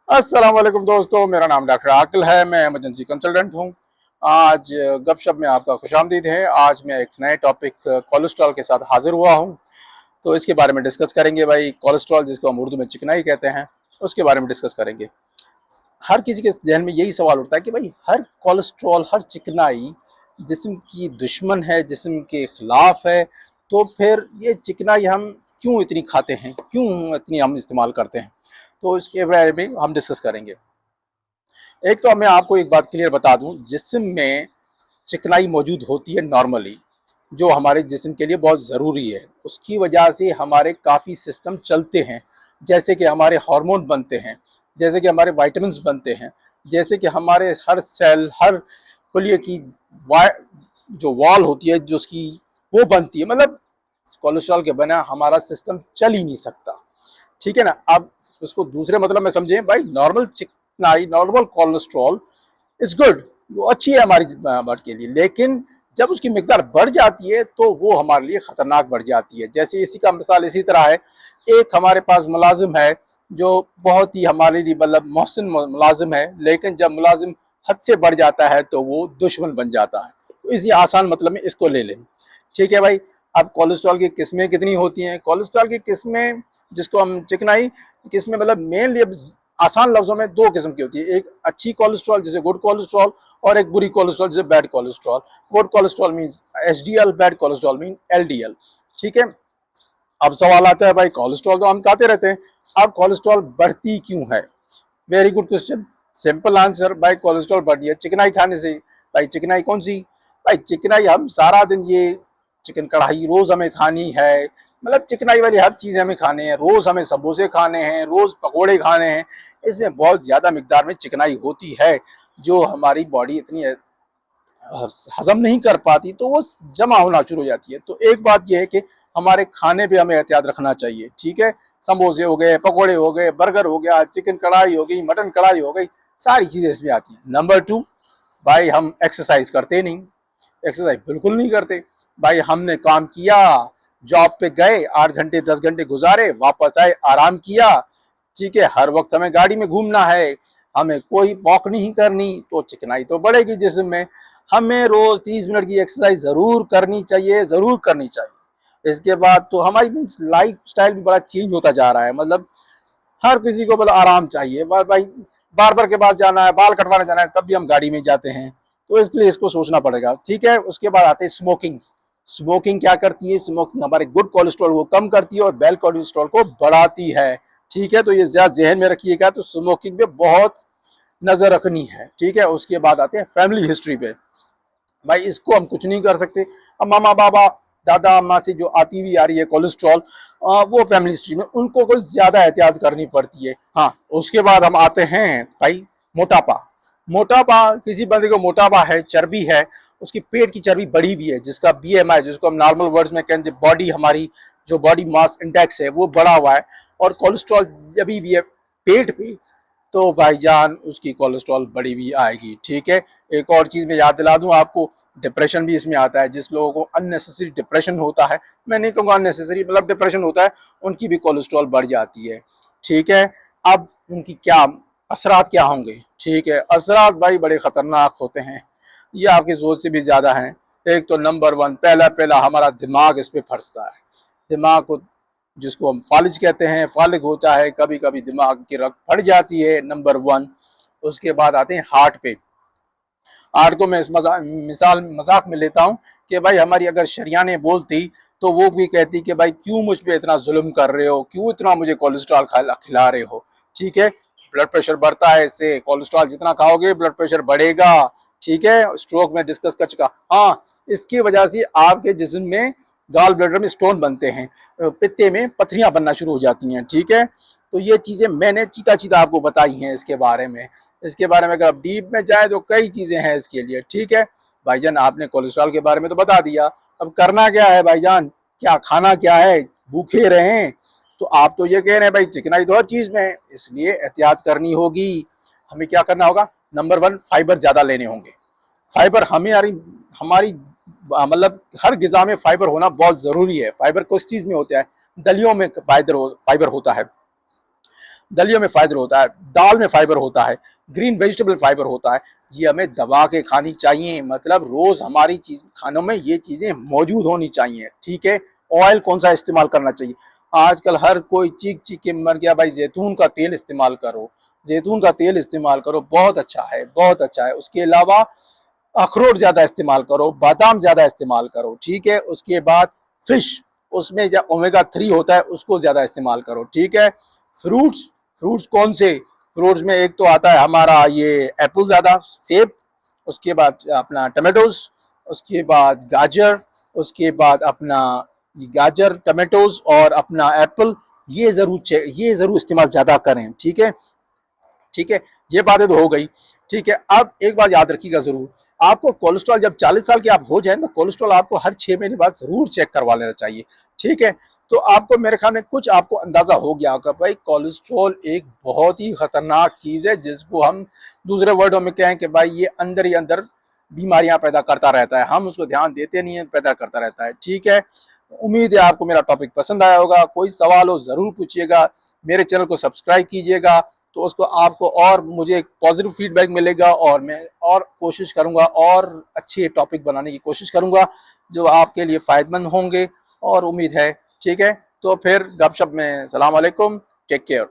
अस्सलाम वालेकुम दोस्तों, मेरा नाम डॉक्टर आकिल है। मैं इमरजेंसी कंसल्टेंट हूँ। आज गपशप में आपका खुशामदीद है। आज मैं एक नए टॉपिक कोलेस्ट्रॉल के साथ हाजिर हुआ हूँ। तो इसके बारे में डिस्कस करेंगे भाई। कोलेस्ट्रॉल जिसको हम उर्दू में चिकनाई कहते हैं, उसके बारे में डिस्कस करेंगे। हर किसी के जहन में यही सवाल उठता है कि भाई हर कोलेस्ट्रॉल, हर चिकनाई जिस्म की दुश्मन है, जिस्म के खिलाफ है। तो फिर ये चिकनाई हम क्यों इतनी खाते हैं, क्यों इतनी हम इस्तेमाल करते हैं? तो इसके बारे में हम डिस्कस करेंगे। एक तो मैं आपको एक बात क्लियर बता दूं, जिस्म में चिकनाई मौजूद होती है नॉर्मली, जो हमारे जिस्म के लिए बहुत ज़रूरी है। उसकी वजह से हमारे काफ़ी सिस्टम चलते हैं, जैसे कि हमारे हार्मोन बनते हैं, जैसे कि हमारे वाइटामिन्स बनते हैं, जैसे कि हमारे हर सेल, हर खुलिए की वा जो वॉल होती है, जो उसकी वो बनती है। मतलब कोलेस्ट्रॉल के बिना हमारा सिस्टम चल ही नहीं सकता। ठीक है ना। अब उसको दूसरे मतलब में समझें भाई, नॉर्मल चिकनाई, नॉर्मल कोलेस्ट्रॉल इज गुड, वो अच्छी है हमारी बॉडी के लिए। लेकिन जब उसकी मिकदार बढ़ जाती है तो वो हमारे लिए खतरनाक बढ़ जाती है। जैसे इसी का मिसाल इसी तरह है, एक हमारे पास मुलाजिम है जो बहुत ही हमारे लिए मतलब मोहसिन मुलाजिम है, लेकिन जब मुलाजिम हद से बढ़ जाता है तो वो दुश्मन बन जाता है। तो इसी आसान मतलब में इसको ले लें। ठीक है भाई। अब कोलेस्ट्रॉल की किस्में कितनी होती हैं? कोलेस्ट्रॉल की किस्में, जिसको हम चिकनाई किस्में, मतलब मेनली आसान लफ्जों में दो किस्म की होती है। एक अच्छी कोलेस्ट्रॉल जैसे गुड कोलेस्ट्रॉल, और एक बुरी कोलेस्ट्रॉल जैसे bad cholesterol. Good cholesterol means HDL, bad cholesterol mean LDL. ठीक है। अब सवाल आता है भाई, कोलेस्ट्रॉल तो हम खाते रहते हैं, अब कोलेस्ट्रॉल बढ़ती क्यों है? Very good question. Simple answer, भाई कोलेस्ट्रॉल बढ़ी है चिकनाई खाने से। भाई चिकनाई कौन सी? भाई चिकनाई हम सारा दिन ये चिकन कढ़ाई रोज हमें खानी है, मतलब चिकनाई वाली हर चीज हमें खाने हैं, रोज हमें समोसे खाने हैं, रोज पकोड़े खाने हैं। इसमें बहुत ज्यादा मिकदार में चिकनाई होती है, जो हमारी बॉडी इतनी हजम नहीं कर पाती, तो वो जमा होना शुरू हो जाती है। तो एक बात यह है कि हमारे खाने पे हमें एहतियात रखना चाहिए। ठीक है। समोसे हो गए, पकोड़े हो गए, बर्गर हो गया, चिकन कढ़ाई हो गई, मटन कढ़ाई हो गई, सारी चीजें इसमें आती हैं। नंबर टू, भाई हम एक्सरसाइज करते नहीं, एक्सरसाइज बिल्कुल नहीं करते। भाई हमने काम किया, जॉब पे गए, 8 घंटे 10 घंटे गुजारे, वापस आए, आराम किया। ठीक है। हर वक्त हमें गाड़ी में घूमना है, हमें कोई वॉक नहीं करनी, तो चिकनाई तो बढ़ेगी जिस्म में। हमें रोज 30 मिनट की एक्सरसाइज जरूर करनी चाहिए, जरूर करनी चाहिए। इसके बाद तो हमारी मीन्स लाइफ स्टाइल भी बड़ा चेंज होता जा रहा है। मतलब हर किसी को मतलब आराम चाहिए। भाई बार्बर के पास जाना है, बाल कटवाने जाना है, तब भी हम गाड़ी में जाते हैं। तो इसके लिए इसको सोचना पड़ेगा। ठीक है। उसके बाद आते हैं स्मोकिंग। स्मोकिंग क्या करती है? स्मोकिंग हमारे गुड कोलेस्ट्रॉल को कम करती है और बैड कोलेस्ट्रॉल को बढ़ाती है। ठीक है। तो ये ज्यादा जहन में रखिएगा। तो स्मोकिंग पे बहुत नजर रखनी है। ठीक है। उसके बाद आते हैं फैमिली हिस्ट्री पे। भाई इसको हम कुछ नहीं कर सकते। अब मामा बाबा, दादा अम्मा से जो आती हुई आ रही है कोलेस्ट्रॉल, वो फैमिली हिस्ट्री में उनको कुछ ज्यादा एहतियात करनी पड़ती है। हाँ। उसके बाद हम आते हैं भाई मोटापा। मोटापा, किसी बंदे को मोटापा है, चर्बी है, उसकी पेट की चर्बी बढ़ी हुई है, जिसका बीएमआई, जिसको हम नॉर्मल वर्ड्स में कहें, बॉडी हमारी जो बॉडी मास इंडेक्स है वो बढ़ा हुआ है, और कोलेस्ट्रॉल जब भी है पेट पे, तो भाईजान उसकी कोलेस्ट्रॉल बड़ी भी आएगी। ठीक है। एक और चीज मैं याद दिला दूं आपको, डिप्रेशन भी इसमें आता है। जिस लोगों को अननेसेसरी डिप्रेशन होता है, मैं नहीं कहूँगा अननेसेसरी, मतलब डिप्रेशन होता है, उनकी भी कोलेस्ट्रॉल बढ़ जाती है। ठीक है। अब उनकी क्या असरात क्या होंगे? ठीक है। असरात भाई बड़े खतरनाक होते हैं, ये आपकी सोच से भी ज्यादा हैं। एक तो नंबर वन, पहला पहला हमारा दिमाग इस पे फंसता है। दिमाग को, जिसको हम फालिज कहते हैं, फालिग होता है, कभी कभी दिमाग की रग फट जाती है, नंबर वन। उसके बाद आते हैं हार्ट पे। हार्ट को मैं इस मिसाल मजाक में लेता हूँ कि भाई हमारी अगर शरियाने बोलती तो वो भी कहती कि भाई क्यों मुझ पे इतना जुल्म कर रहे हो, क्यों इतना मुझे कोलेस्ट्रॉल खिला रहे हो। ठीक है। ब्लड प्रेशर बढ़ता है इससे, कोलेस्ट्रॉल जितना खाओगे ब्लड प्रेशर बढ़ेगा। ठीक है। स्ट्रोक में डिस्कस कर चुका। हाँ, इसकी वजह से आपके जिस्म में गाल ब्लैडर में स्टोन बनते हैं, पित्ते में पथरियां बनना शुरू हो जाती हैं। ठीक है। तो ये चीजें मैंने चीता चीता आपको बताई हैं इसके बारे में। इसके बारे में अगर आप डीप में जाए तो कई चीजें हैं इसके लिए। ठीक है। भाईजान आपने कोलेस्ट्रॉल के बारे में तो बता दिया, अब करना क्या है भाईजान, क्या खाना क्या है? भूखे रहें? तो आप तो ये कह रहे हैं भाई चिकनाई तो हर चीज में है, इसलिए एहतियात करनी होगी। हमें क्या करना होगा? नंबर वन, फाइबर ज्यादा लेने होंगे। फाइबर हमें हमारी मतलब हर गिजा में फाइबर होना बहुत जरूरी है। फाइबर किस चीज में होता है? दलियों में फाइबर होता है। दलियों में फाइबर होता है, दाल में फाइबर होता है, ग्रीन वेजिटेबल फाइबर होता है, ये हमें दबा के खानी चाहिए। मतलब रोज हमारी चीज खानों में ये चीजें मौजूद होनी चाहिए, ठीक है। ऑयल कौन सा इस्तेमाल करना चाहिए? आजकल हर कोई चीख चीख के मर गया भाई, जैतून का तेल इस्तेमाल करो, जैतून का तेल इस्तेमाल करो, बहुत अच्छा है, बहुत अच्छा है। उसके अलावा अखरोट ज्यादा इस्तेमाल करो, बादाम ज्यादा इस्तेमाल करो, ठीक है। उसके बाद फिश, उसमें जो ओमेगा 3 होता है उसको ज्यादा इस्तेमाल करो, ठीक है। फ्रूट्स, फ्रूट्स कौन से? फ्रूट्स में एक तो आता है हमारा ये एप्पल ज्यादा, सेब, उसके बाद अपना टमेटोज, उसके बाद गाजर, उसके बाद अपना गाजर, टमेटोज और अपना एप्पल, ये जरूर इस्तेमाल ज्यादा करें, ठीक है, ठीक है। ये बातें तो हो गई, ठीक है। अब एक बात याद रखिएगा जरूर, आपको कोलेस्ट्रॉल जब 40 साल के आप हो जाएं तो कोलेस्ट्रॉल आपको हर 6 महीने बाद जरूर चेक करवा लेना चाहिए, ठीक है। तो आपको मेरे ख्याल में कुछ आपको अंदाजा हो गया होगा भाई, कोलेस्ट्रॉल एक बहुत ही खतरनाक चीज है, जिसको हम दूसरे वर्डों में कहें कि भाई ये अंदर ही अंदर बीमारियां पैदा करता रहता है, हम उसको ध्यान देते नहीं है, पैदा करता रहता है, ठीक है। उम्मीद है आपको मेरा टॉपिक पसंद आया होगा। कोई सवाल हो जरूर पूछिएगा, मेरे चैनल को सब्सक्राइब कीजिएगा, तो उसको आपको और मुझे एक पॉजिटिव फीडबैक मिलेगा, और मैं और कोशिश करूंगा और अच्छे टॉपिक बनाने की कोशिश करूंगा जो आपके लिए फ़ायदेमंद होंगे, और उम्मीद है, ठीक है। तो फिर गपशप में सलाम अलैकुम, टेक केयर।